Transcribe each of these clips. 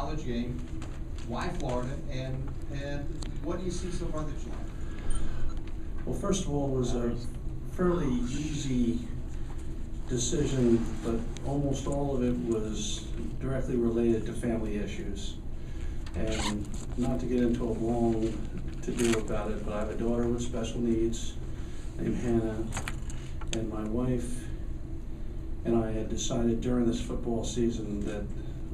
college game. Why Florida, and what do you see so far that you like? Well, first of all, it was a fairly easy decision, but almost all of it was directly related to family issues. And not to get into a long to-do about it, but I have a daughter with special needs named Hannah, and my wife and I had decided during this football season that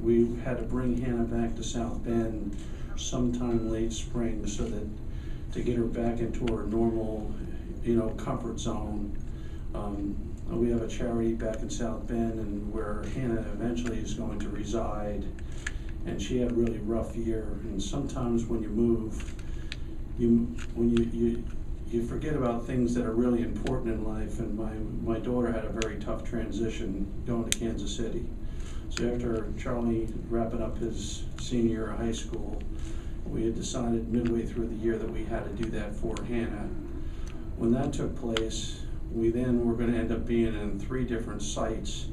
we had to bring Hannah back to South Bend sometime late spring so that to get her back into her normal, comfort zone. We have a charity back in South Bend and where Hannah eventually is going to reside, and she had a really rough year. And sometimes when you move, you forget about things that are really important in life. And my daughter had a very tough transition going to Kansas City. So after Charlie wrapping up his senior year of high school, we had decided midway through the year that we had to do that for Hannah. When that took place, we then were going to end up being in 3 different sites.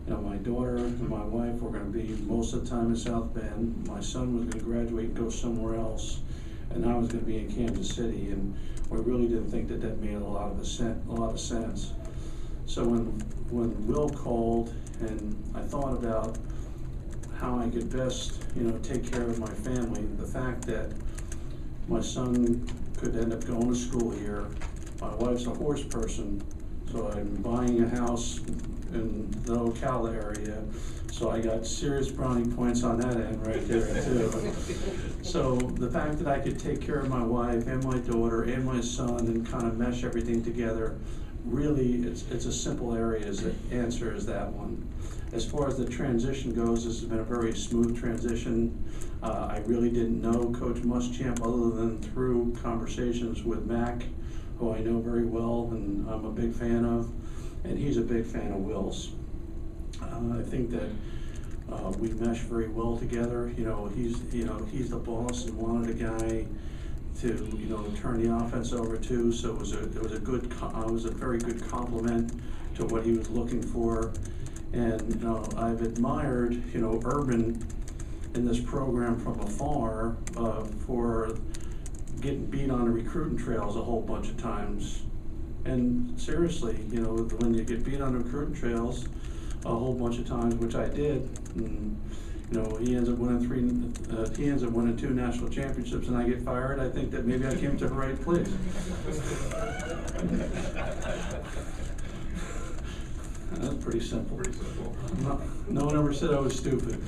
My daughter and my wife were going to be most of the time in South Bend. My son was going to graduate and go somewhere else, and I was going to be in Kansas City. And we really didn't think that made a lot of sense. So when Will called, and I thought about how I could best, take care of my family, the fact that my son could end up going to school here. My wife's a horse person, so I'm buying a house in the Ocala area, so I got serious brownie points on that end right there too. So the fact that I could take care of my wife and my daughter and my son and kind of mesh everything together, really it's a simple answer is that one. As far as the transition goes, this has been a very smooth transition. I really didn't know Coach Muschamp other than through conversations with Mac, who I know very well and I'm a big fan of, and he's a big fan of Will's. I think that we mesh very well together. He's the boss and wanted a guy to turn the offense over to. So it was a very good compliment to what he was looking for. And I've admired Urban in this program from afar for getting beat on the recruiting trails a whole bunch of times. And seriously, when you get beat on the recruiting trails a whole bunch of times, which I did, and, he ends up winning 2 national championships, and I get fired. I think that maybe I came to the right place. That's pretty simple. No one ever said I was stupid.